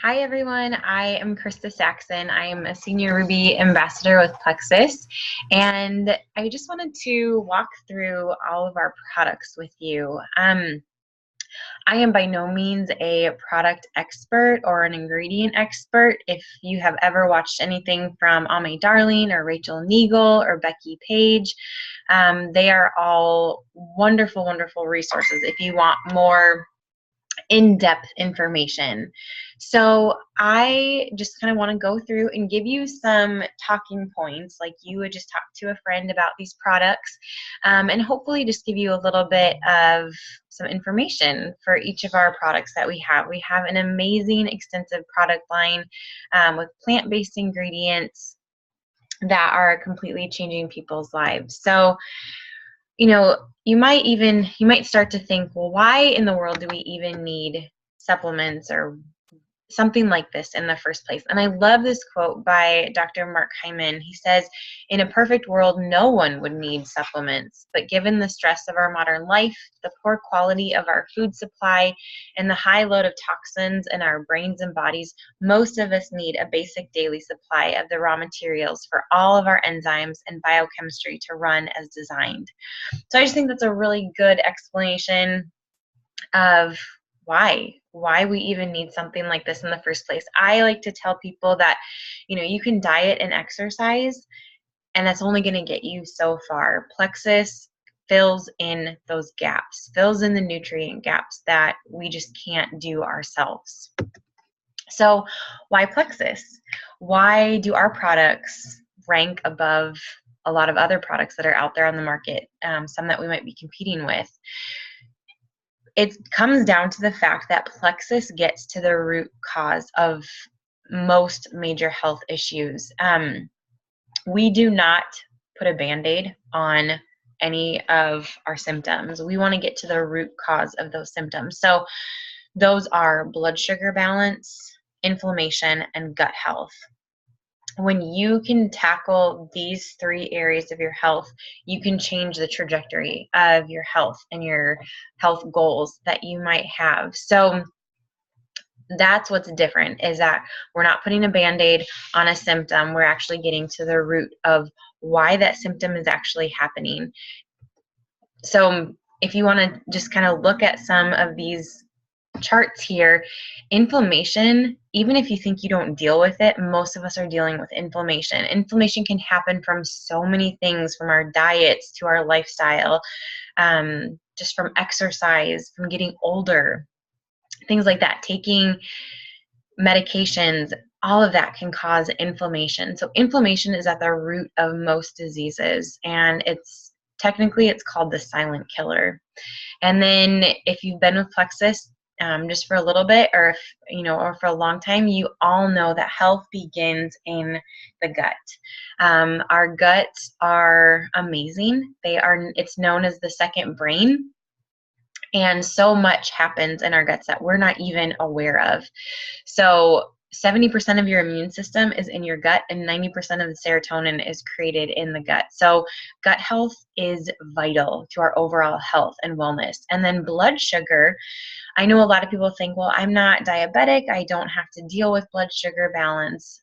Hi everyone, I am Krista Saxon. I am a Senior Ruby Ambassador with Plexus, and I just wanted to walk through all of our products with you. I am by no means a product expert or an ingredient expert. If you have ever watched anything from Ame Darling or Rachel Niegel or Becky Page, they are all wonderful, wonderful resources if you want more in-depth information. So I just kind of want to go through and give you some talking points like you would just talk to a friend about these products, and hopefully just give you a little bit of some information for each of our products that we have. We have an amazing extensive product line with plant-based ingredients that are completely changing people's lives. So you might start to think, well, why in the world do we even need supplements or something like this in the first place? And I love this quote by Dr. Mark Hyman. He says, in a perfect world, no one would need supplements, but given the stress of our modern life, the poor quality of our food supply, and the high load of toxins in our brains and bodies, most of us need a basic daily supply of the raw materials for all of our enzymes and biochemistry to run as designed. So I just think that's a really good explanation of why we even need something like this in the first place. I like to tell people that, you can diet and exercise, and that's only going to get you so far. Plexus fills in those gaps, fills in the nutrient gaps that we just can't do ourselves. So why Plexus? Why do our products rank above a lot of other products that are out there on the market, some that we might be competing with? It comes down to the fact that Plexus gets to the root cause of most major health issues. We do not put a Band-Aid on any of our symptoms. We want to get to the root cause of those symptoms. So those are blood sugar balance, inflammation, and gut health. When you can tackle these three areas of your health, you can change the trajectory of your health and your health goals that you might have. So that's what's different, is that we're not putting a Band-Aid on a symptom. We're actually getting to the root of why that symptom is actually happening. So if you want to just kind of look at some of these charts here, inflammation, even if you think you don't deal with it, most of us are dealing with inflammation. Inflammation can happen from so many things, from our diets to our lifestyle, just from exercise, from getting older, things like that, taking medications. All of that can cause inflammation. So inflammation is at the root of most diseases, and it's called the silent killer. And then if you've been with Plexus just for a little bit, or for a long time, you all know that health begins in the gut. Our guts are amazing. It's known as the second brain. And so much happens in our guts that we're not even aware of. So 70% of your immune system is in your gut, and 90% of the serotonin is created in the gut. So gut health is vital to our overall health and wellness. And then blood sugar. I know a lot of people think, well, I'm not diabetic, I don't have to deal with blood sugar balance.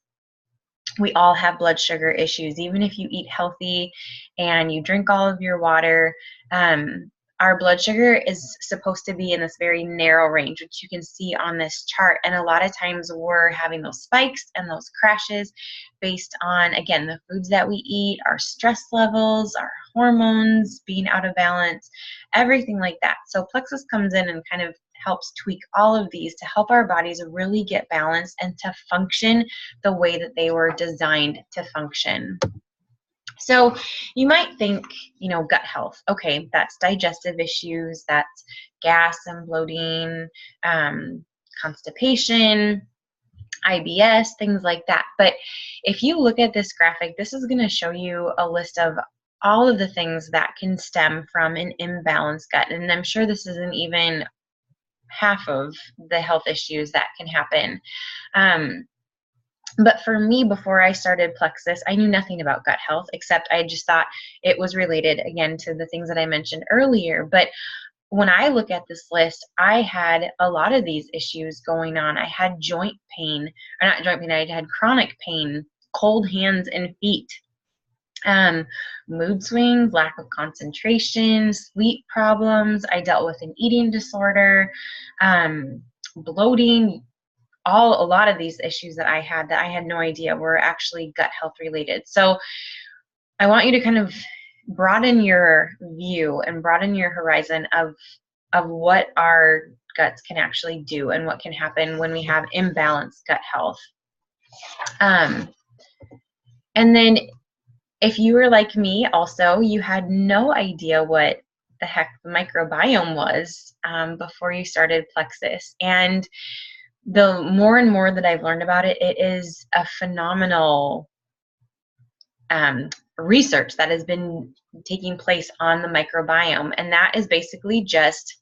We all have blood sugar issues, even if you eat healthy and you drink all of your water. Our blood sugar is supposed to be in this very narrow range, which you can see on this chart. And a lot of times we're having those spikes and those crashes based on, again, the foods that we eat, our stress levels, our hormones being out of balance, everything like that. So Plexus comes in and kind of helps tweak all of these to help our bodies really get balanced and to function the way that they were designed to function. So you might think, gut health. Okay, that's digestive issues, that's gas and bloating, constipation, IBS, things like that. But if you look at this graphic, this is going to show you a list of all of the things that can stem from an imbalanced gut. And I'm sure this isn't even half of the health issues that can happen. But for me, before I started Plexus, I knew nothing about gut health, except I just thought it was related, again, to the things that I mentioned earlier. But when I look at this list, I had a lot of these issues going on. I had joint pain, or not joint pain, I had chronic pain, cold hands and feet, mood swings, lack of concentration, sleep problems. I dealt with an eating disorder, bloating, a lot of these issues that I had no idea were actually gut health related. So I want you to kind of broaden your view and broaden your horizon of what our guts can actually do and what can happen when we have imbalanced gut health. And then if you were like me also, you had no idea what the heck the microbiome was before you started Plexus. And the more and more that I've learned about it, it is a phenomenal research that has been taking place on the microbiome. And that is basically just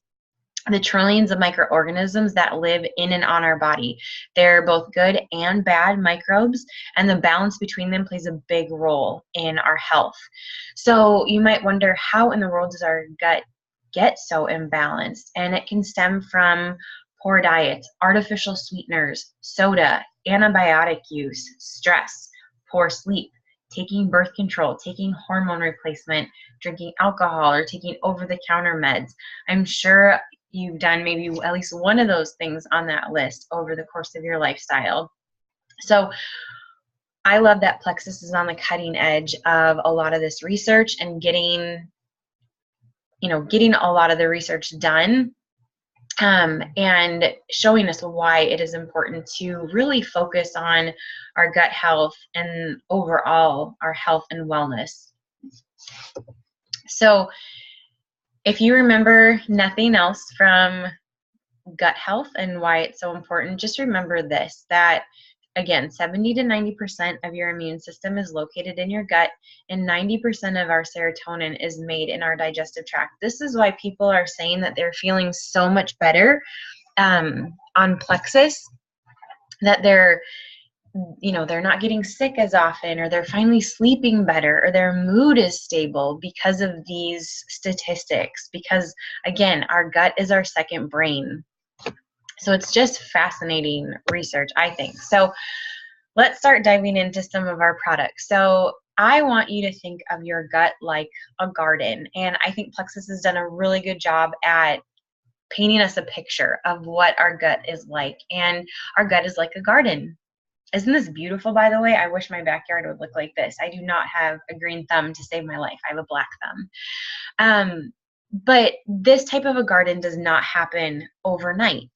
the trillions of microorganisms that live in and on our body. They're both good and bad microbes, and the balance between them plays a big role in our health. So you might wonder, how in the world does our gut get so imbalanced? And it can stem from poor diets, artificial sweeteners, soda, antibiotic use, stress, poor sleep, taking birth control, taking hormone replacement, drinking alcohol, or taking over-the-counter meds. I'm sure you've done maybe at least one of those things on that list over the course of your lifestyle. So I love that Plexus is on the cutting edge of a lot of this research and getting a lot of the research done, and showing us why it is important to really focus on our gut health and overall our health and wellness. So if you remember nothing else from gut health and why it's so important, just remember this, that again, 70 to 90% of your immune system is located in your gut, and 90% of our serotonin is made in our digestive tract. This is why people are saying that they're feeling so much better on Plexus, that they're not getting sick as often, or they're finally sleeping better, or their mood is stable because of these statistics. Because again, our gut is our second brain. So it's just fascinating research, I think. So let's start diving into some of our products. So I want you to think of your gut like a garden. And I think Plexus has done a really good job at painting us a picture of what our gut is like. And our gut is like a garden. Isn't this beautiful, by the way? I wish my backyard would look like this. I do not have a green thumb to save my life. I have a black thumb. But this type of a garden does not happen overnight.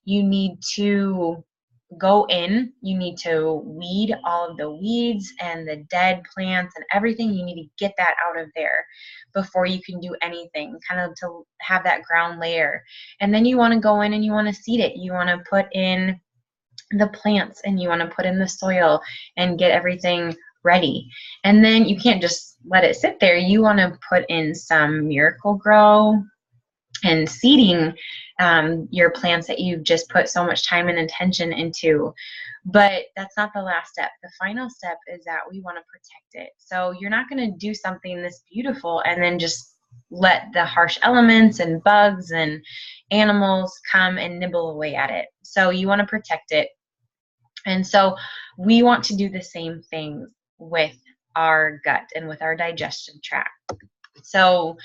You need to go in, you need to weed all of the weeds and the dead plants and everything. You need to get that out of there before you can do anything, kind of to have that ground layer. And then you want to go in and you want to seed it. You want to put in the plants and you want to put in the soil and get everything ready. And then you can't just let it sit there. You want to put in some Miracle-Gro and seeding your plants that you've just put so much time and attention into. But that's not the last step. The final step is that we want to protect it. So you're not going to do something this beautiful and then just let the harsh elements and bugs and animals come and nibble away at it. So you want to protect it. And so we want to do the same thing with our gut and with our digestion tract. So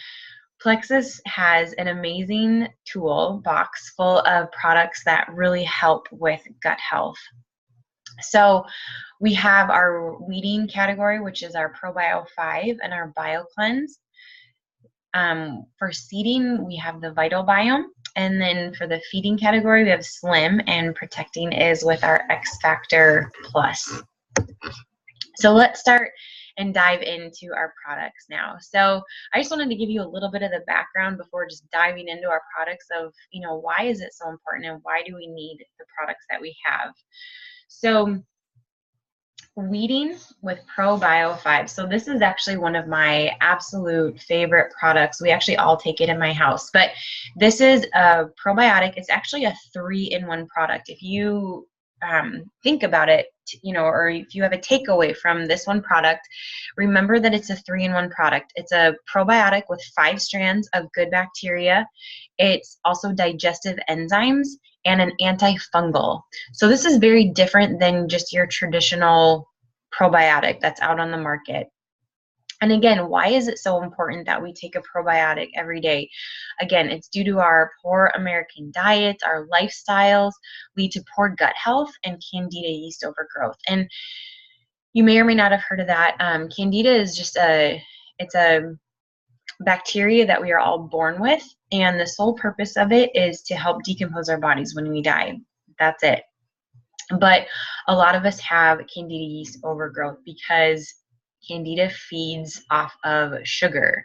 Plexus has an amazing toolbox full of products that really help with gut health. So we have our weeding category, which is our ProBio 5 and our BioCleanse. For seeding, we have the Vital Biome. And then for the feeding category, we have Slim, and protecting is with our X Factor Plus. So let's start and dive into our products now. So I just wanted to give you a little bit of the background before just diving into our products of, why is it so important and why do we need the products that we have? So weeding with ProBio 5. So this is actually one of my absolute favorite products. We actually all take it in my house, but this is a probiotic. It's actually a 3-in-1 product. If you think about it, or if you have a takeaway from this one product, remember that it's a 3-in-1 product. It's a probiotic with 5 strands of good bacteria. It's also digestive enzymes and an antifungal. So this is very different than just your traditional probiotic that's out on the market. And again, why is it so important that we take a probiotic every day? Again, it's due to our poor American diets, our lifestyles lead to poor gut health and candida yeast overgrowth. And you may or may not have heard of that. Candida is just it's a bacteria that we are all born with, and the sole purpose of it is to help decompose our bodies when we die. That's it. But a lot of us have candida yeast overgrowth because candida feeds off of sugar.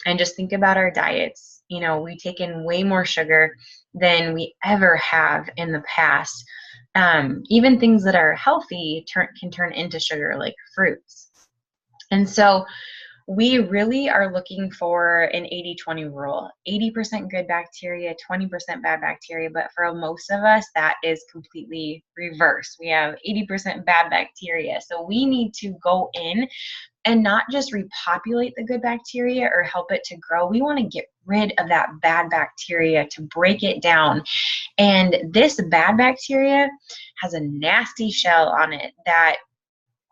And just think about our diets. We take in way more sugar than we ever have in the past. Even things that are healthy can turn into sugar, like fruits. And so we really are looking for an 80-20 rule. 80% good bacteria, 20% bad bacteria, but for most of us, that is completely reversed. We have 80% bad bacteria. So we need to go in and not just repopulate the good bacteria or help it to grow. We want to get rid of that bad bacteria to break it down. And this bad bacteria has a nasty shell on it that,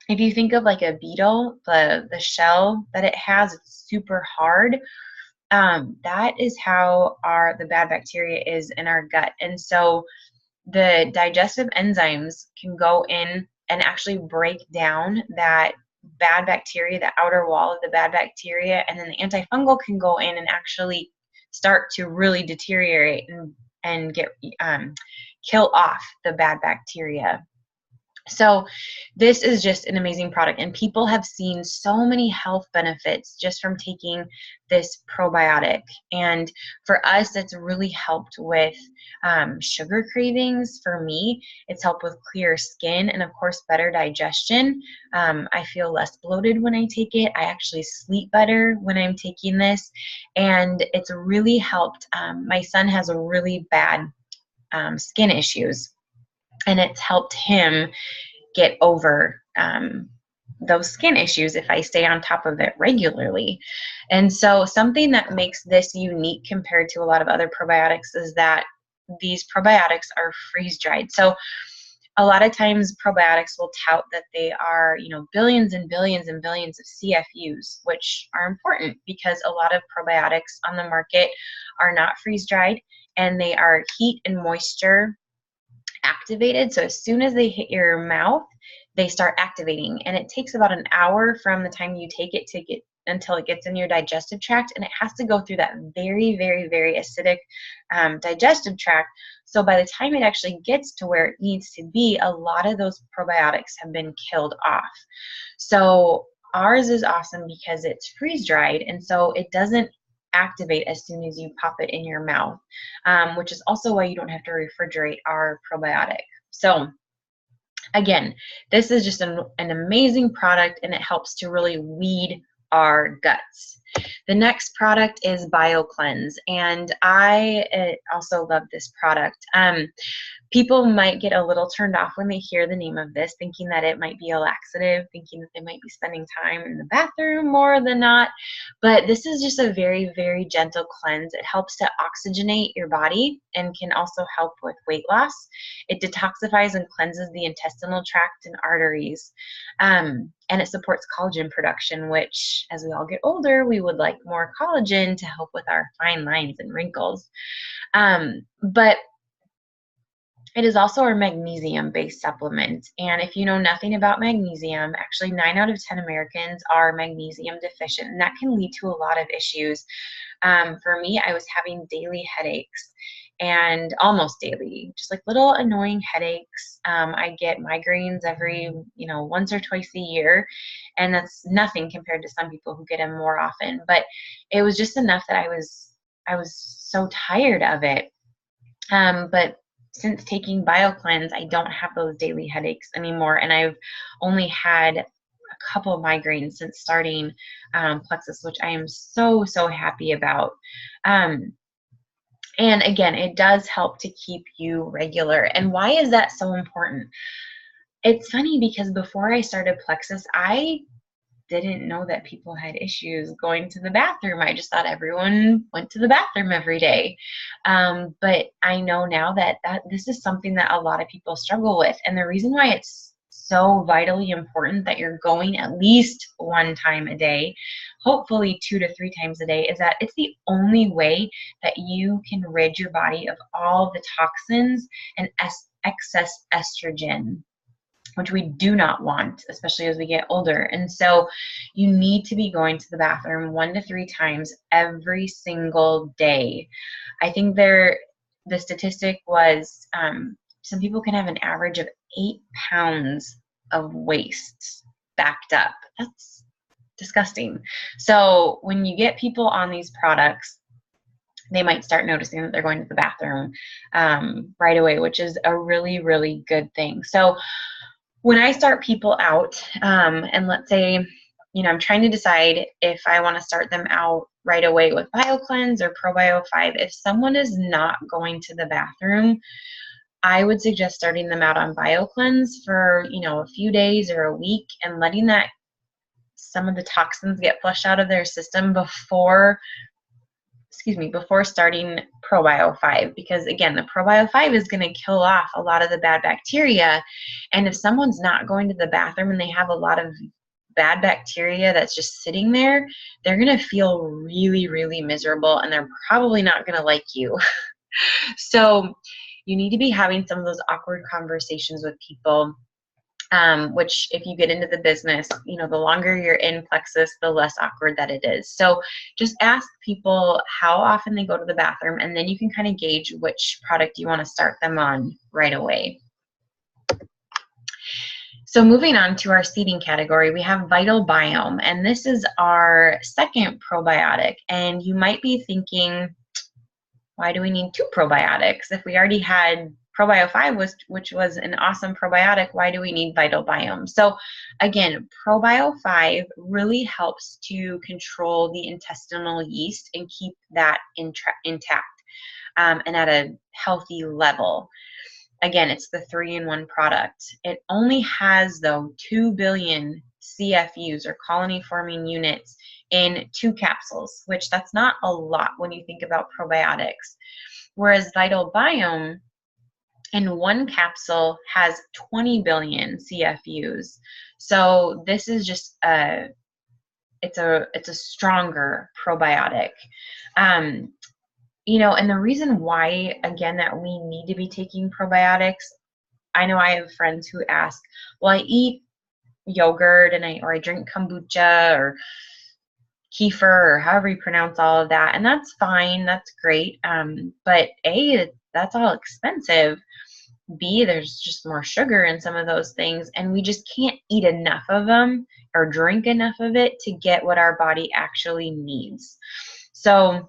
if you think of like a beetle, the shell that it has, it's super hard. That is how the bad bacteria is in our gut. And so the digestive enzymes can go in and actually break down that bad bacteria, the outer wall of the bad bacteria, and then the antifungal can go in and actually start to really deteriorate and get kill off the bad bacteria. So this is just an amazing product, and people have seen so many health benefits just from taking this probiotic. And for us, it's really helped with sugar cravings. For me, it's helped with clear skin and, of course, better digestion. I feel less bloated when I take it. I actually sleep better when I'm taking this, and it's really helped. My son has a really bad skin issues, and it's helped him get over those skin issues if I stay on top of it regularly. And so something that makes this unique compared to a lot of other probiotics is that these probiotics are freeze-dried. So a lot of times probiotics will tout that they are, billions and billions and billions of CFUs, which are important because a lot of probiotics on the market are not freeze-dried, and they are heat and moisture activated. So as soon as they hit your mouth, they start activating, and it takes about an hour from the time you take it to get until it gets in your digestive tract, and it has to go through that very, very, very acidic digestive tract. So by the time it actually gets to where it needs to be, a lot of those probiotics have been killed off. So ours is awesome because it's freeze-dried, and so it doesn't activate as soon as you pop it in your mouth, which is also why you don't have to refrigerate our probiotic. So again, this is just an amazing product, and it helps to really weed our guts. The next product is BioCleanse, and I also love this product. People might get a little turned off when they hear the name of this, thinking that it might be a laxative, thinking that they might be spending time in the bathroom more than not. But this is just a very, very gentle cleanse. It helps to oxygenate your body and can also help with weight loss. It detoxifies and cleanses the intestinal tract and arteries. And it supports collagen production, which, as we all get older, we would like more collagen to help with our fine lines and wrinkles. But it is also a magnesium-based supplement. And if you know nothing about magnesium, actually 9 out of 10 Americans are magnesium deficient, and that can lead to a lot of issues. For me, I was having daily headaches, and almost daily, just like little annoying headaches. I get migraines every, once or twice a year, and that's nothing compared to some people who get them more often. But it was just enough that I was so tired of it. But since taking BioCleanse, I don't have those daily headaches anymore, and I've only had a couple of migraines since starting Plexus, which I am so, so happy about. And again, it does help to keep you regular. And why is that so important? it's funny because before I started Plexus, I didn't know that people had issues going to the bathroom. I just thought everyone went to the bathroom every day. But I know now that this is something that a lot of people struggle with. And the reason why it's so vitally important that you're going at least one time a day, hopefully 2 to 3 times a day, is that it's the only way that you can rid your body of all the toxins and excess estrogen, which we do not want, especially as we get older. And so you need to be going to the bathroom 1 to 3 times every single day. I think the statistic was some people can have an average of 8 pounds of waste backed up. That's disgusting. So when you get people on these products, they might start noticing that they're going to the bathroom right away, which is a really, really good thing. So when I start people out, and let's say, I'm trying to decide if I want to start them out right away with BioCleanse or ProBio 5, if someone is not going to the bathroom, I would suggest starting them out on BioCleanse for, a few days or a week and letting some of the toxins get flushed out of their system before starting ProBio 5, because again, the ProBio 5 is going to kill off a lot of the bad bacteria. And if someone's not going to the bathroom and they have a lot of bad bacteria that's just sitting there, they're going to feel really, really miserable, and they're probably not going to like you. So you need to be having some of those awkward conversations with people. Which if you get into the business, the longer you're in Plexus, the less awkward that it is. So just ask people how often they go to the bathroom, and then you can kind of gauge which product you want to start them on right away. So moving on to our seeding category, we have Vital Biome, and this is our second probiotic. And you might be thinking, why do we need 2 probiotics? If we already had ProBio 5, which was an awesome probiotic, why do we need Vital Biome? So again, ProBio 5 really helps to control the intestinal yeast and keep that intact and at a healthy level. Again, it's the 3-in-1 product. It only has, though, 2 billion CFUs, or colony forming units, in 2 capsules, which that's not a lot when you think about probiotics. Whereas Vital Biome in 1 capsule has 20 billion CFUs. So this is just it's a stronger probiotic. And the reason why, again, that we need to be taking probiotics, I know I have friends who ask, well, I eat yogurt and I drink kombucha or kefir, or however you pronounce all of that, and that's fine, that's great. But A, that's all expensive. B, there's just more sugar in some of those things, and we just can't eat enough of them or drink enough of it to get what our body actually needs. So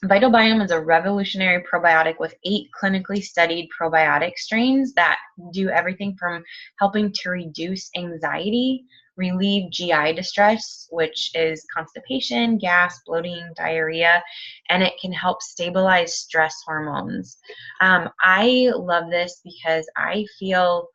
Vital Biome is a revolutionary probiotic with 8 clinically studied probiotic strains that do everything from helping to reduce anxiety, relieve GI distress, which is constipation, gas, bloating, diarrhea, and it can help stabilize stress hormones. I love this because I feel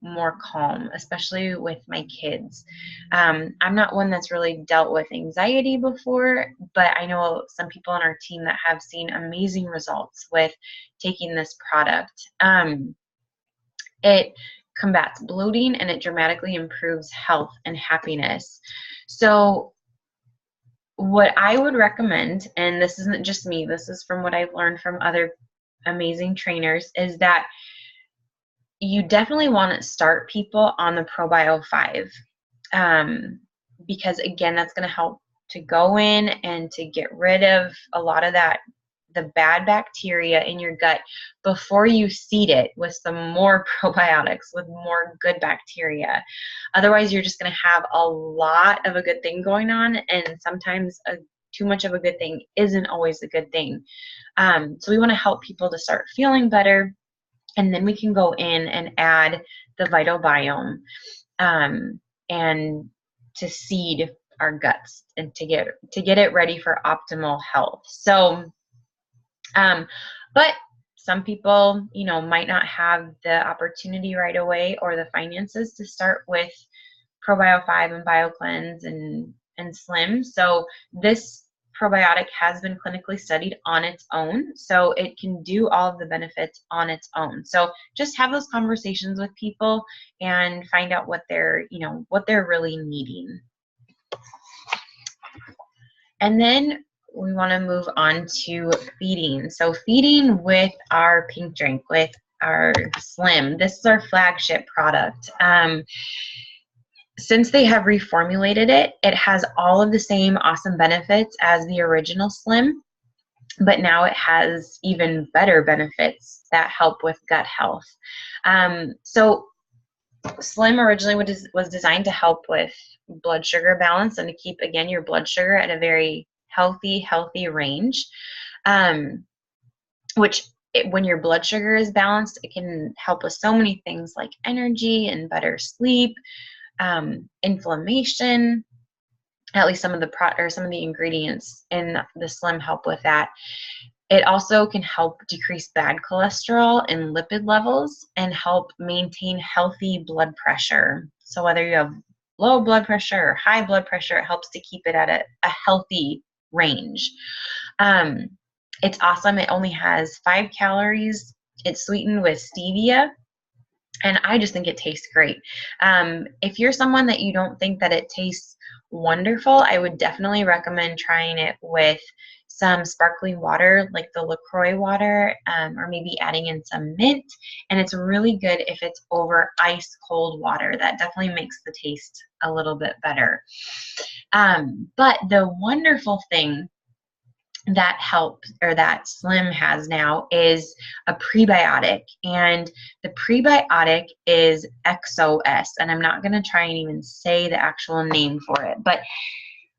more calm, especially with my kids. I'm not one that's really dealt with anxiety before, but I know some people on our team that have seen amazing results with taking this product. It combats bloating, and it dramatically improves health and happiness. So what I would recommend, and this isn't just me, this is from what I've learned from other amazing trainers, is that you definitely want to start people on the ProBio 5, because again, that's going to help to go in and to get rid of a lot of the bad bacteria in your gut before you seed it with some more probiotics, with more good bacteria. Otherwise, you're just going to have a lot of a good thing going on, and sometimes too much of a good thing isn't always a good thing. So we want to help people to start feeling better, and then we can go in and add the Vital Biome and to seed our guts and to get it ready for optimal health. So, but some people, you know, might not have the opportunity right away or the finances to start with ProBio 5 and BioCleanse and Slim. So this probiotic has been clinically studied on its own, so it can do all of the benefits on its own. So just have those conversations with people and find out what they're, you know, what they're really needing. And then we want to move on to feeding. So feeding with our pink drink, with our Slim. This is our flagship product. Since they have reformulated it, it has all of the same awesome benefits as the original Slim, but now it has even better benefits that help with gut health. So Slim originally was designed to help with blood sugar balance and to keep, again, your blood sugar at a very healthy range, when your blood sugar is balanced, it can help with so many things like energy and better sleep, inflammation. At least some of the ingredients in the Slim help with that. It also can help decrease bad cholesterol and lipid levels and help maintain healthy blood pressure. So whether you have low blood pressure or high blood pressure, it helps to keep it at a healthy range. It's awesome. It only has 5 calories. It's sweetened with stevia, and I just think it tastes great. If you're someone that you don't think that it tastes wonderful, I would definitely recommend trying it with some sparkling water, like the LaCroix water, or maybe adding in some mint. And it's really good if it's over ice cold water. That definitely makes the taste a little bit better. But the wonderful thing that helps, or that Slim has now, is a prebiotic, and the prebiotic is XOS, and I'm not going to try and even say the actual name for it, but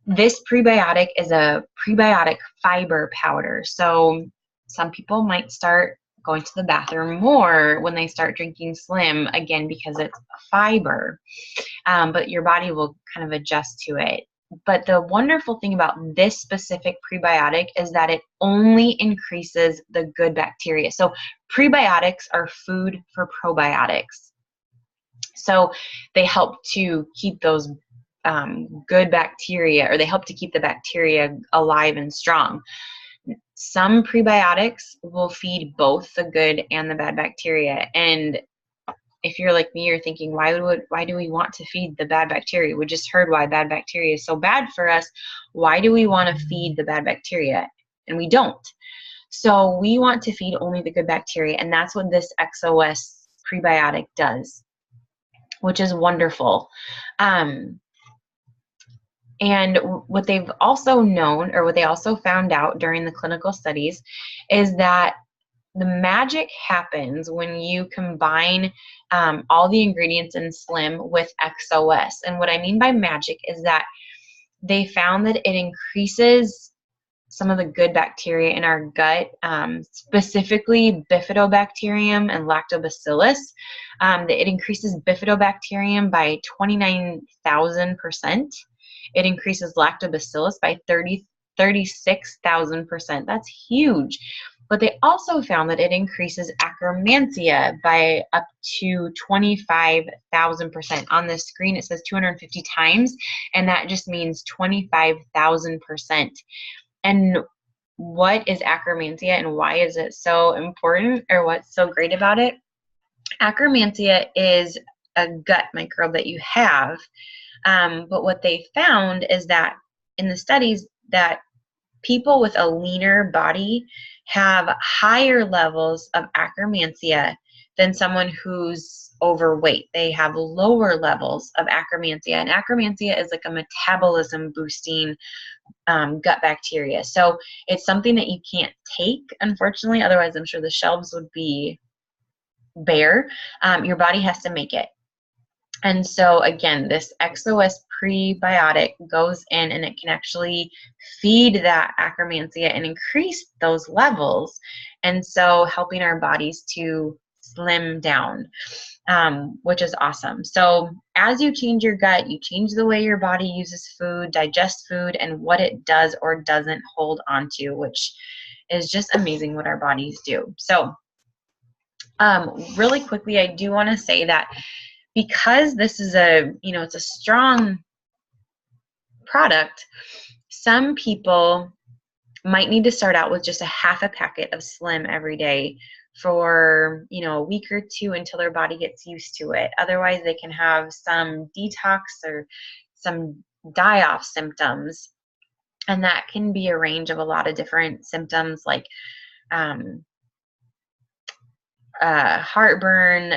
this prebiotic is a prebiotic fiber powder. So some people might start going to the bathroom more when they start drinking Slim, again, because it's fiber, but your body will kind of adjust to it. But the wonderful thing about this specific prebiotic is that it only increases the good bacteria. So prebiotics are food for probiotics. So they help to keep those good bacteria, or they help to keep the bacteria alive and strong. Some prebiotics will feed both the good and the bad bacteria. And if you're like me, you're thinking, why do we want to feed the bad bacteria? We just heard why bad bacteria is so bad for us. Why do we want to feed the bad bacteria? And we don't. So we want to feed only the good bacteria, and that's what this XOS prebiotic does, which is wonderful. And what they've also known, or what they also found out during the clinical studies, is that the magic happens when you combine all the ingredients in Slim with XOS. And what I mean by magic is that they found that it increases some of the good bacteria in our gut, specifically bifidobacterium and lactobacillus. It increases bifidobacterium by 29,000%. It increases lactobacillus by 36,000%. That's huge. But they also found that it increases Akkermansia by up to 25,000%. On the screen, it says 250 times, and that just means 25,000%. And what is Akkermansia, and why is it so important, or what's so great about it? Akkermansia is a gut microbe that you have, but what they found is that in the studies that people with a leaner body have higher levels of Akkermansia than someone who's overweight. They have lower levels of Akkermansia, and Akkermansia is like a metabolism boosting gut bacteria. So it's something that you can't take, unfortunately, otherwise I'm sure the shelves would be bare. Your body has to make it. And so again, this XOS prebiotic goes in and it can actually feed that Akkermansia and increase those levels, and so helping our bodies to slim down, which is awesome. So as you change your gut, you change the way your body uses food, digests food, and what it does or doesn't hold on to, which is just amazing what our bodies do. So Really quickly, I do want to say that because this is it's a strong product, some people might need to start out with just a half a packet of Slim every day for, a week or two until their body gets used to it. Otherwise, they can have some detox or some die-off symptoms. And that can be a range of a lot of different symptoms like heartburn,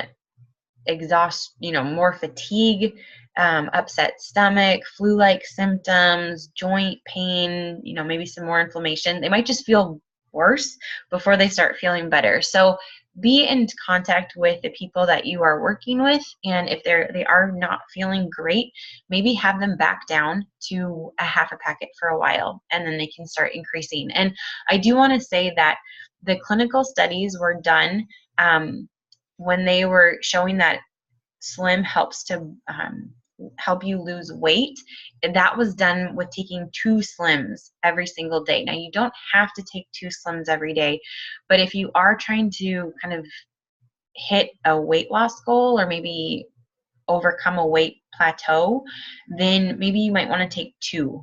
more fatigue, upset stomach, flu-like symptoms, joint pain, maybe some more inflammation. They might just feel worse before they start feeling better. So be in contact with the people that you are working with, and if they are not feeling great, maybe have them back down to a half a packet for a while, and then they can start increasing. And I do want to say that the clinical studies were done when they were showing that Slim helps to help you lose weight. And that was done with taking 2 Slims every single day. Now, you don't have to take 2 Slims every day, but if you are trying to kind of hit a weight loss goal or maybe overcome a weight plateau, then maybe you might want to take 2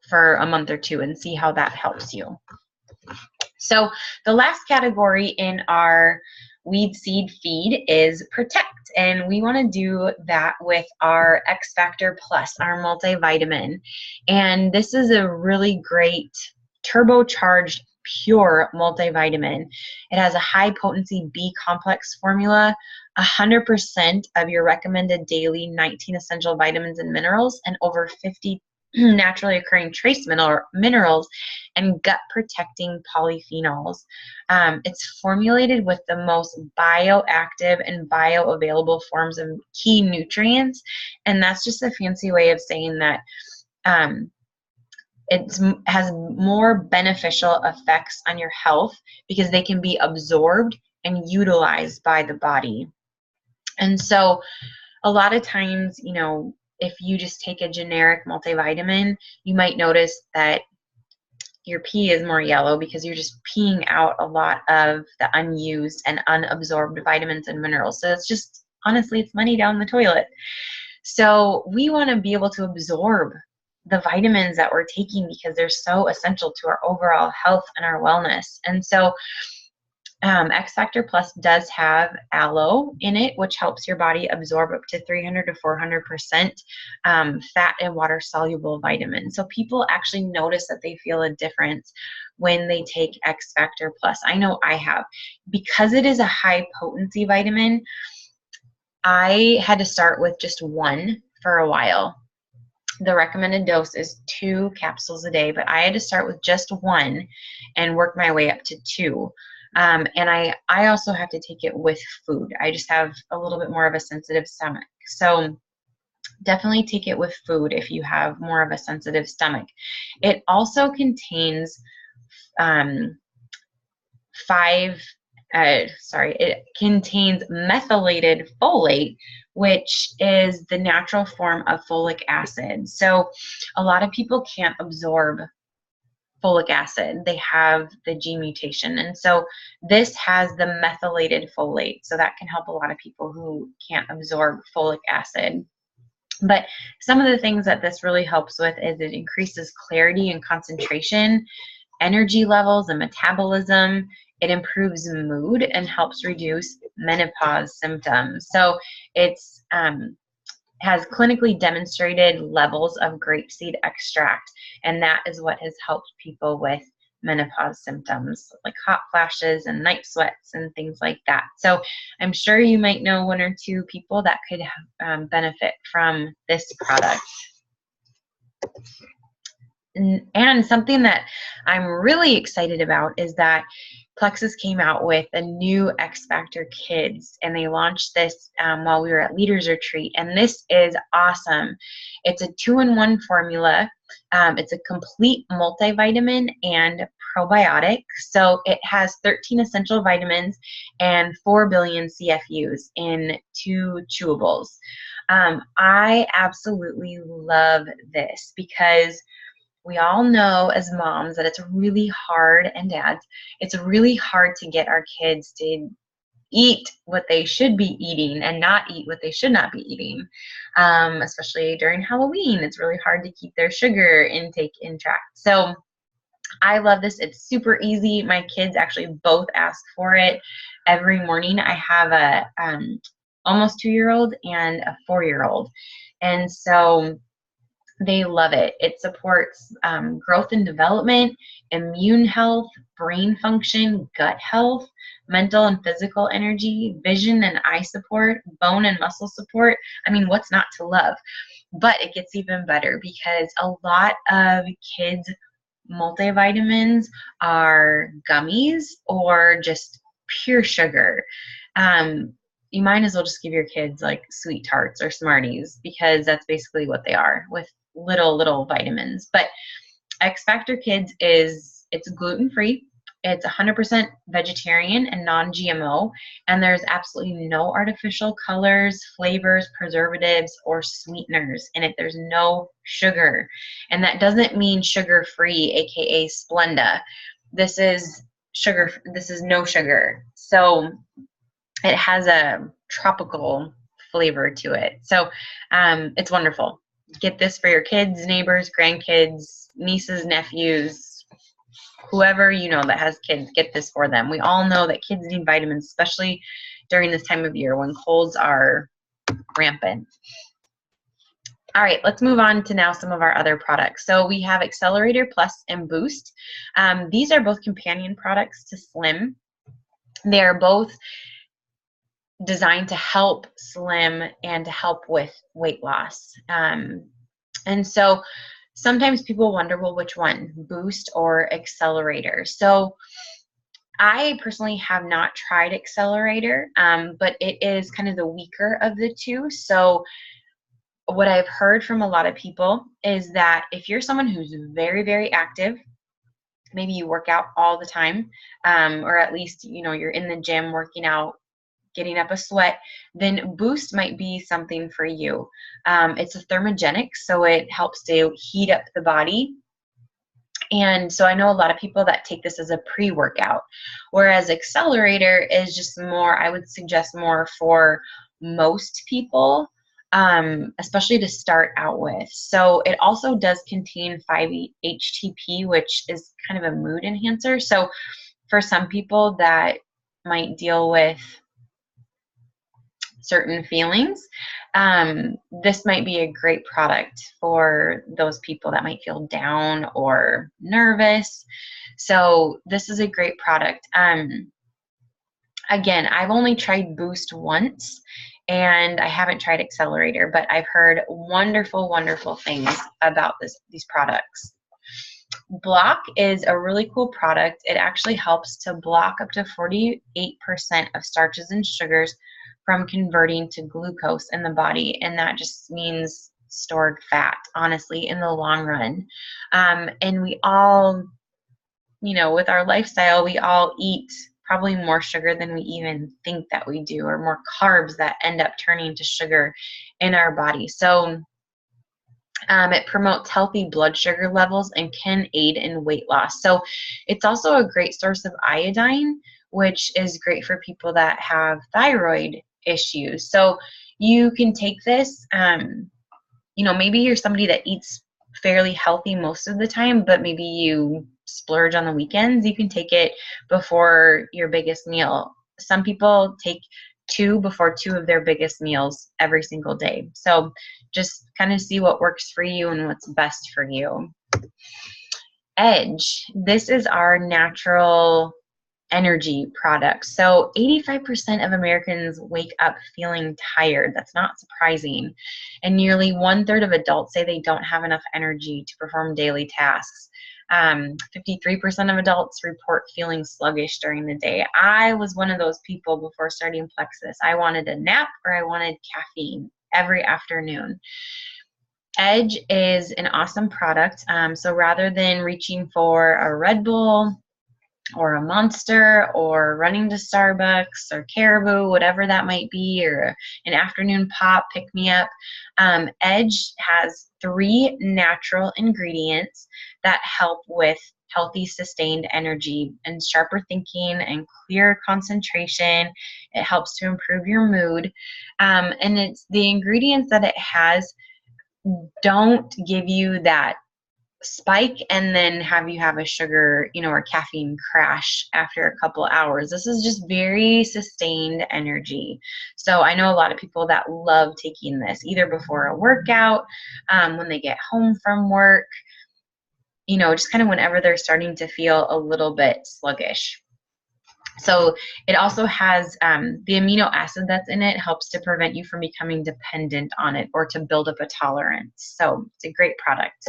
for a month or 2 and see how that helps you. So the last category in our weed seed feed is Protect, and we want to do that with our X Factor Plus, our multivitamin. And this is a really great turbocharged pure multivitamin. It has a high potency B complex formula, 100% of your recommended daily 19 essential vitamins and minerals, and over 50 naturally occurring trace minerals and gut protecting polyphenols. It's formulated with the most bioactive and bioavailable forms of key nutrients, and that's just a fancy way of saying that it has more beneficial effects on your health because they can be absorbed and utilized by the body. And so a lot of times, if you just take a generic multivitamin, you might notice that your pee is more yellow because you're just peeing out a lot of the unused and unabsorbed vitamins and minerals. So it's just, honestly, it's money down the toilet. So we want to be able to absorb the vitamins that we're taking because they're so essential to our overall health and our wellness. And so X Factor Plus does have aloe in it, which helps your body absorb up to 300 to 400% fat and water soluble vitamins. So people actually notice that they feel a difference when they take X Factor Plus. I know I have. Because it is a high potency vitamin, I had to start with just 1 for a while. The recommended dose is 2 capsules a day, but I had to start with just 1 and work my way up to 2. And I also have to take it with food. I just have a little bit more of a sensitive stomach. So definitely take it with food if you have more of a sensitive stomach. It also contains it contains methylated folate, which is the natural form of folic acid. So a lot of people can't absorb folic acid. They have the G mutation. And so this has the methylated folate. So that can help a lot of people who can't absorb folic acid. But some of the things that this really helps with is it increases clarity and concentration, energy levels and metabolism. It improves mood and helps reduce menopause symptoms. So it's has clinically demonstrated levels of grapeseed extract, and that is what has helped people with menopause symptoms like hot flashes and night sweats and things like that. So I'm sure you might know 1 or 2 people that could benefit from this product. And something that I'm really excited about is that Plexus came out with a new X Factor Kids, and they launched this while we were at Leaders Retreat, and this is awesome. It's a 2-in-1 formula. It's a complete multivitamin and probiotic. So it has 13 essential vitamins and 4 billion CFUs in 2 chewables. I absolutely love this because we all know as moms that it's really hard, and dads, it's really hard to get our kids to eat what they should be eating and not eat what they should not be eating, especially during Halloween. It's really hard to keep their sugar intake in track. So I love this. It's super easy. My kids actually both ask for it every morning. I have a almost 2-year-old and a 4-year-old, and so they love it. It supports growth and development, immune health, brain function, gut health, mental and physical energy, vision and eye support, bone and muscle support. I mean, what's not to love? But it gets even better because a lot of kids' multivitamins are gummies or just pure sugar. You might as well just give your kids like sweet tarts or Smarties, because that's basically what they are, with little vitamins. But X Factor Kids it's gluten-free. It's 100% vegetarian and non-GMO, and there's absolutely no artificial colors, flavors, preservatives, or sweeteners in it. There's no sugar, and that doesn't mean sugar-free, aka Splenda. This is no sugar. So it has a tropical flavor to it. So it's wonderful. Get this for your kids, neighbors, grandkids, nieces, nephews, whoever you know that has kids. Get this for them. We all know that kids need vitamins, especially during this time of year when colds are rampant. All right, let's move on to now some of our other products. So we have Accelerator Plus and Boost. These are both companion products to Slim. They are both designed to help slim and to help with weight loss. And so sometimes people wonder, well, which one, Boost or Accelerator? So I personally have not tried Accelerator, but it is kind of the weaker of the two. So what I've heard from a lot of people is that if you're someone who's very, very active, maybe you work out all the time, or at least, you're in the gym working out, getting up a sweat, then Boost might be something for you. It's a thermogenic, so it helps to heat up the body. And so I know a lot of people that take this as a pre-workout, whereas Accelerator is just more, I would suggest more for most people, especially to start out with. So it also does contain 5-HTP, which is kind of a mood enhancer. So for some people that might deal with certain feelings, this might be a great product for those people that might feel down or nervous. So this is a great product. Again, I've only tried Boost once, and I haven't tried Accelerator, but I've heard wonderful, wonderful things about these products. Block is a really cool product. It actually helps to block up to 48% of starches and sugars from converting to glucose in the body, and that just means stored fat, honestly, in the long run. And we all, with our lifestyle, we all eat probably more sugar than we even think that we do, or more carbs that end up turning to sugar in our body. So it promotes healthy blood sugar levels and can aid in weight loss. So it's also a great source of iodine, which is great for people that have thyroid issues. So you can take this, maybe you're somebody that eats fairly healthy most of the time, but maybe you splurge on the weekends. You can take it before your biggest meal. Some people take 2 before 2 of their biggest meals every single day. So just kind of see what works for you and what's best for you. Edge. This is our natural energy product. So 85% of Americans wake up feeling tired. That's not surprising. And nearly 1/3 of adults say they don't have enough energy to perform daily tasks. 53% of adults report feeling sluggish during the day. I was one of those people before starting Plexus. I wanted a nap or I wanted caffeine every afternoon. Edge is an awesome product. So rather than reaching for a Red Bull or a Monster, or running to Starbucks or Caribou, whatever that might be, or an afternoon pop, pick me up. Edge has 3 natural ingredients that help with healthy, sustained energy and sharper thinking and clear concentration. It helps to improve your mood. And it's the ingredients that it has don't give you that spike and then have you have a sugar, or caffeine crash after a couple hours. This is just very sustained energy. So I know a lot of people that love taking this either before a workout, when they get home from work, just kind of whenever they're starting to feel a little bit sluggish. So it also has the amino acid that's in it helps to prevent you from becoming dependent on it or to build up a tolerance. So it's a great product.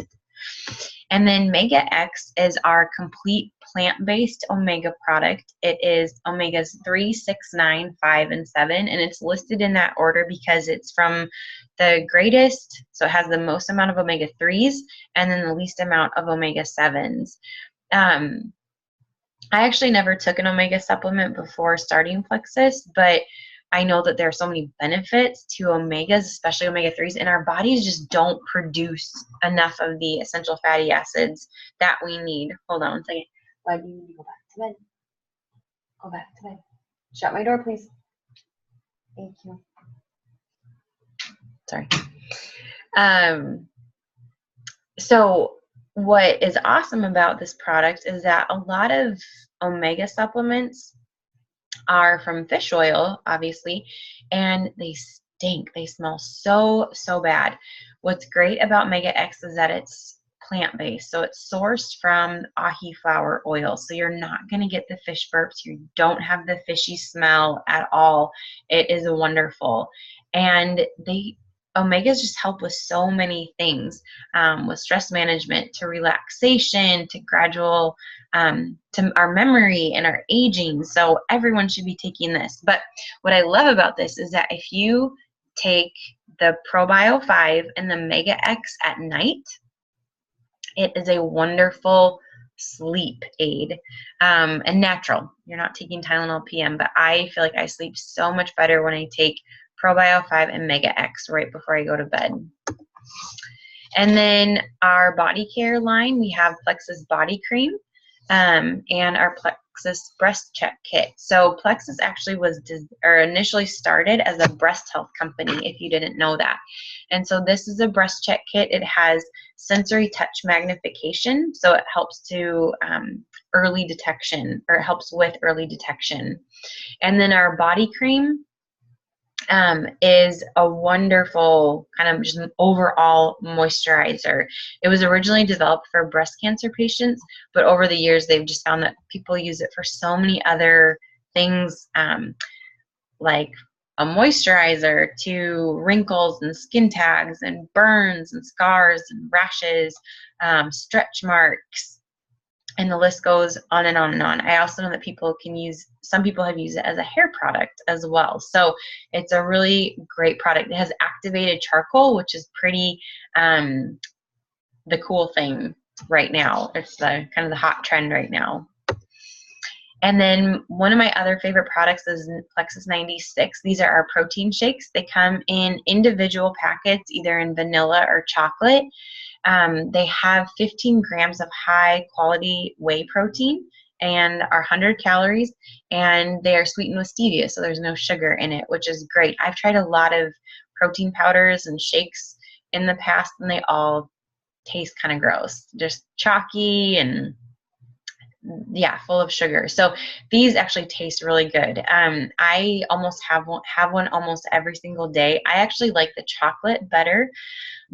And then Mega X is our complete plant-based omega product. It is omegas 3, 6, 9, 5, and 7, and it's listed in that order because it's from the greatest, so it has the most amount of omega 3s and then the least amount of omega 7s. I actually never took an omega supplement before starting Plexus, but I know that there are so many benefits to omegas, especially omega 3s, and our bodies just don't produce enough of the essential fatty acids that we need. Hold on one second. Why do you need to go back to bed? Go back to bed. Shut my door, please. Thank you. Sorry. So what is awesome about this product is that a lot of omega supplements are from fish oil, obviously, and they stink. They smell so, so bad. What's great about Mega X is that it's plant-based. So it's sourced from ahi flower oil. So you're not going to get the fish burps. You don't have the fishy smell at all. It is wonderful. And omegas just help with so many things, with stress management, to relaxation, to gradual, to our memory and our aging. So everyone should be taking this. But what I love about this is that if you take the ProBio 5 and the Mega X at night, it is a wonderful sleep aid, and natural. You're not taking Tylenol PM, but I feel like I sleep so much better when I take ProBio 5 and Mega X right before I go to bed. And then our body care line, we have Plexus Body Cream, and our Plexus Breast Check Kit. So Plexus actually was initially started as a breast health company, if you didn't know that. And so this is a breast check kit. It has sensory touch magnification, so it helps to early detection, or it helps with early detection. And then our body cream is a wonderful kind of just an overall moisturizer. It was originally developed for breast cancer patients, but over the years they've just found that people use it for so many other things, like a moisturizer to wrinkles and skin tags and burns and scars and rashes, stretch marks, and the list goes on and on and on. I also know that some people have used it as a hair product as well. So it's a really great product. It has activated charcoal, which is pretty the cool thing right now. It's kind of the hot trend right now. And then one of my other favorite products is Plexus 96. These are our protein shakes. They come in individual packets, either in vanilla or chocolate. They have 15 grams of high quality whey protein and are 100 calories, and they are sweetened with stevia, so there's no sugar in it, which is great. I've tried a lot of protein powders and shakes in the past, and they all taste kind of gross, just chalky and full of sugar. So these actually taste really good. I almost have one almost every single day. I actually like the chocolate better,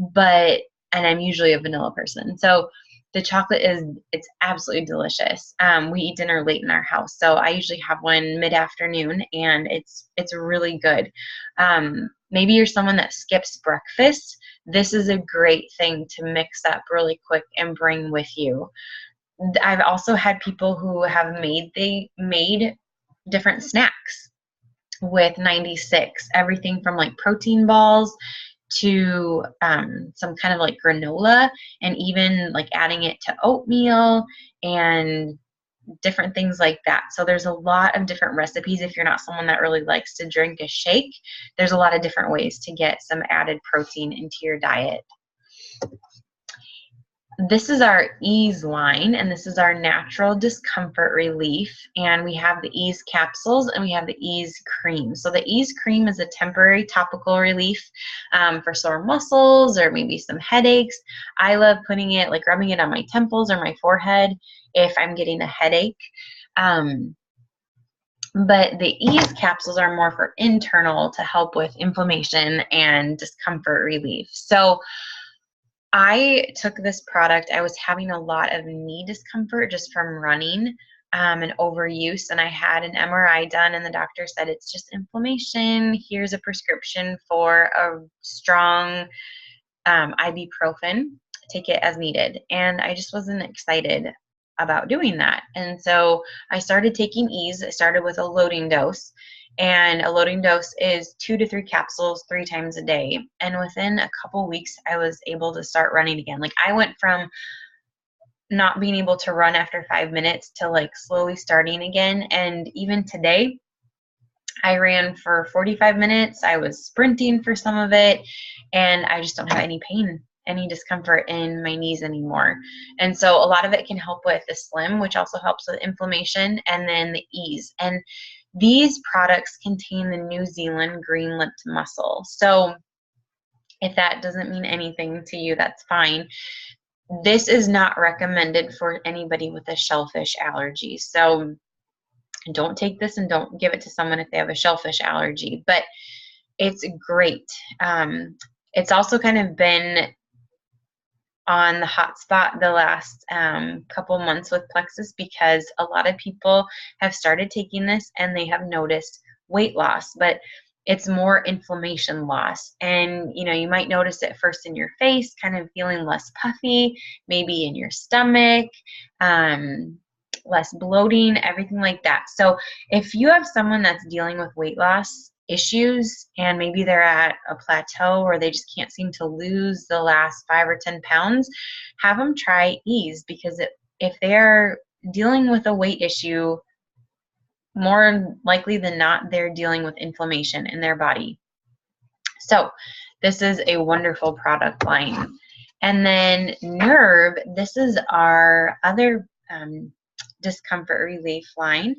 and I'm usually a vanilla person. So the chocolate it's absolutely delicious. We eat dinner late in our house, so I usually have one mid-afternoon, and it's really good. Maybe you're someone that skips breakfast. This is a great thing to mix up really quick and bring with you. I've also had people who have made different snacks with 96, everything from like protein balls to some kind of like granola, and even like adding it to oatmeal and different things like that. So there's a lot of different recipes. If you're not someone that really likes to drink a shake, there's a lot of different ways to get some added protein into your diet. This is our Ease line, and this is our natural discomfort relief. And we have the Ease capsules and we have the Ease cream. So the Ease cream is a temporary topical relief for sore muscles or maybe some headaches. I love putting it, like rubbing it on my temples or my forehead if I'm getting a headache. But the Ease capsules are more for internal to help with inflammation and discomfort relief. So I took this product. I was having a lot of knee discomfort just from running and overuse, and I had an MRI done, and the doctor said it's just inflammation. Here's a prescription for a strong ibuprofen. Take it as needed. And I just wasn't excited about doing that. And so I started taking Ease. I started with a loading dose. And a loading dose is 2 to 3 capsules 3 times a day. And within a couple weeks, I was able to start running again. Like I went from not being able to run after 5 minutes to like slowly starting again. And even today, I ran for 45 minutes. I was sprinting for some of it, and I just don't have any pain, any discomfort in my knees anymore. And so a lot of it can help with the Slim, which also helps with inflammation, and then the Ease. And these products contain the New Zealand green-lipped mussel. So if that doesn't mean anything to you, that's fine. This is not recommended for anybody with a shellfish allergy. So don't take this and don't give it to someone if they have a shellfish allergy. But it's great. It's also kind of been on the hot spot the last couple months with Plexus because a lot of people have started taking this and they have noticed weight loss, but it's more inflammation loss. And you might notice it first in your face, kind of feeling less puffy, maybe in your stomach, less bloating, everything like that. So if you have someone that's dealing with weight loss issues and maybe they're at a plateau or they just can't seem to lose the last 5 or 10 pounds, have them try Ease, because if they're dealing with a weight issue, more likely than not, they're dealing with inflammation in their body. So this is a wonderful product line. And then Nerve, this is our other discomfort relief line,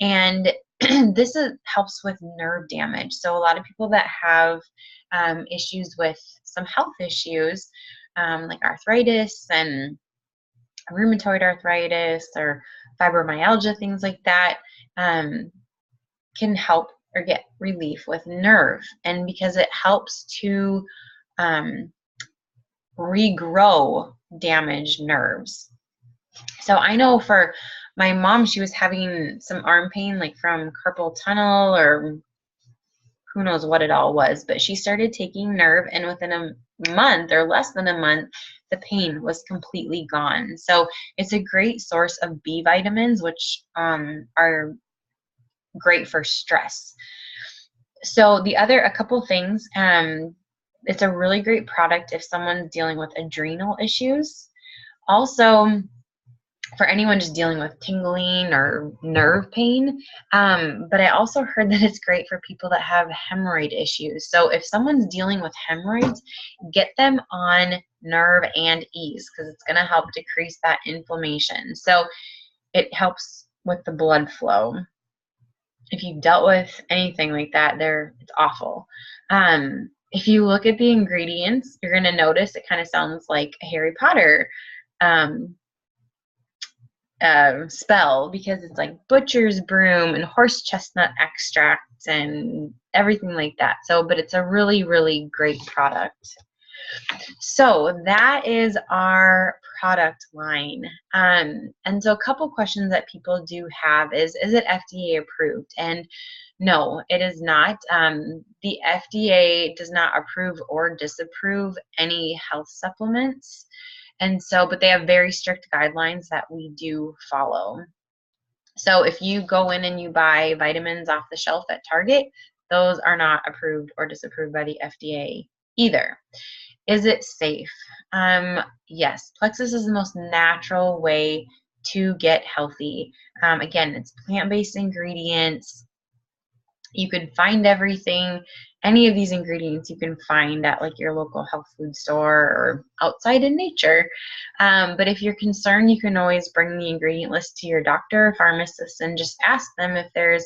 and this helps with nerve damage. So a lot of people that have issues with some health issues like arthritis and rheumatoid arthritis or fibromyalgia, things like that, can help or get relief with Nerve. And because it helps to regrow damaged nerves. So I know for my mom, she was having some arm pain, like from carpal tunnel or who knows what it all was, but she started taking Nerve, and within a month or less than a month, the pain was completely gone. So it's a great source of B vitamins, which are great for stress. So a couple things, it's a really great product if someone's dealing with adrenal issues. Also, for anyone just dealing with tingling or nerve pain. But I also heard that it's great for people that have hemorrhoid issues. So if someone's dealing with hemorrhoids, get them on Nerve and Ease, because it's going to help decrease that inflammation. So it helps with the blood flow. If you've dealt with anything like that, it's awful. If you look at the ingredients, you're going to notice it kind of sounds like a Harry Potter spell, because it's like butcher's broom and horse chestnut extract and everything like that. But it's a really, really great product. So that is our product line. And so a couple questions that people do have is it FDA approved? And no, it is not. The FDA does not approve or disapprove any health supplements. And so, but they have very strict guidelines that we do follow. So if you go in and you buy vitamins off the shelf at Target, those are not approved or disapproved by the FDA either. Is it safe? Yes, Plexus is the most natural way to get healthy. Again, it's plant-based ingredients. You can find everything, any of these ingredients you can find at like your local health food store or outside in nature. But if you're concerned, you can always bring the ingredient list to your doctor or pharmacist and just ask them if there's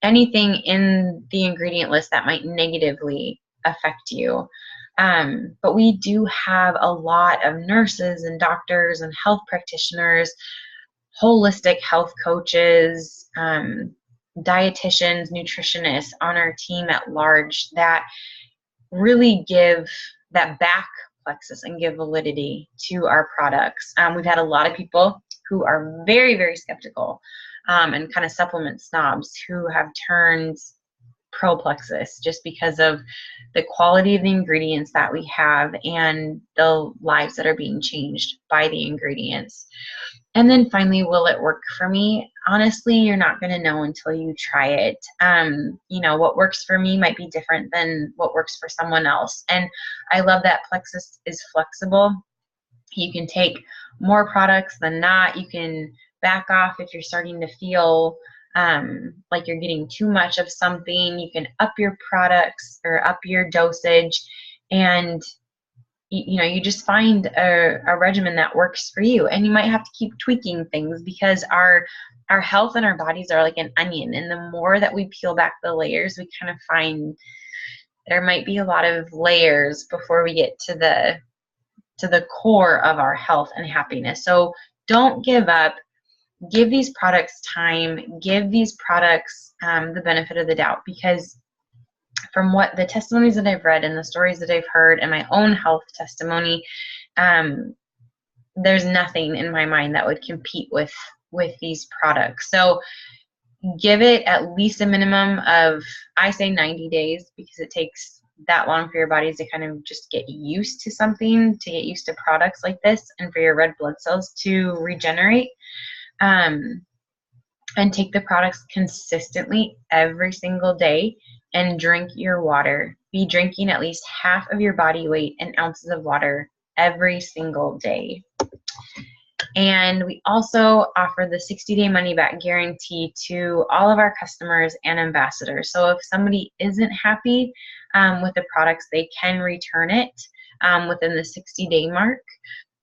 anything in the ingredient list that might negatively affect you. But we do have a lot of nurses and doctors and health practitioners, holistic health coaches, dietitians, nutritionists on our team at large that really give that back Plexus and give validity to our products. We've had a lot of people who are very, very skeptical and kind of supplement snobs who have turned pro Plexus just because of the quality of the ingredients that we have and the lives that are being changed by the ingredients. And then finally, will it work for me? Honestly, you're not going to know until you try it. You know, what works for me might be different than what works for someone else. And I love that Plexus is flexible. You can take more products than not. You can back off if you're starting to feel like you're getting too much of something. You can up your products or up your dosage, and you know, you just find a regimen that works for you. And you might have to keep tweaking things because our health and our bodies are like an onion, and the more that we peel back the layers, we kind of find there might be a lot of layers before we get to the core of our health and happiness. So don't give up. Give these products time. Give these products the benefit of the doubt, because from what the testimonies that I've read and the stories that I've heard and my own health testimony, there's nothing in my mind that would compete with these products. So give it at least a minimum of, I say 90 days, because it takes that long for your bodies to kind of just get used to something, to get used to products like this, and for your red blood cells to regenerate. And take the products consistently every single day, and drink your water. Be drinking at least half of your body weight in ounces of water every single day. And we also offer the 60-day money-back guarantee to all of our customers and ambassadors. So if somebody isn't happy with the products, they can return it within the 60-day mark.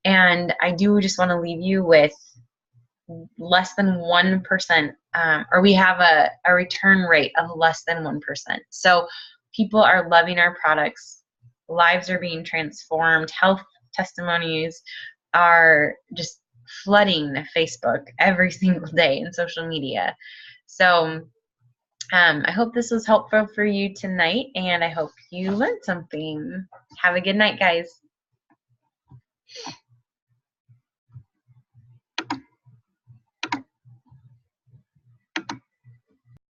And I do just want to leave you with less than 1%, or we have a return rate of less than 1%. So people are loving our products. Lives are being transformed. Health testimonies are just flooding Facebook every single day in social media. So I hope this was helpful for you tonight, and I hope you learned something. Have a good night, guys.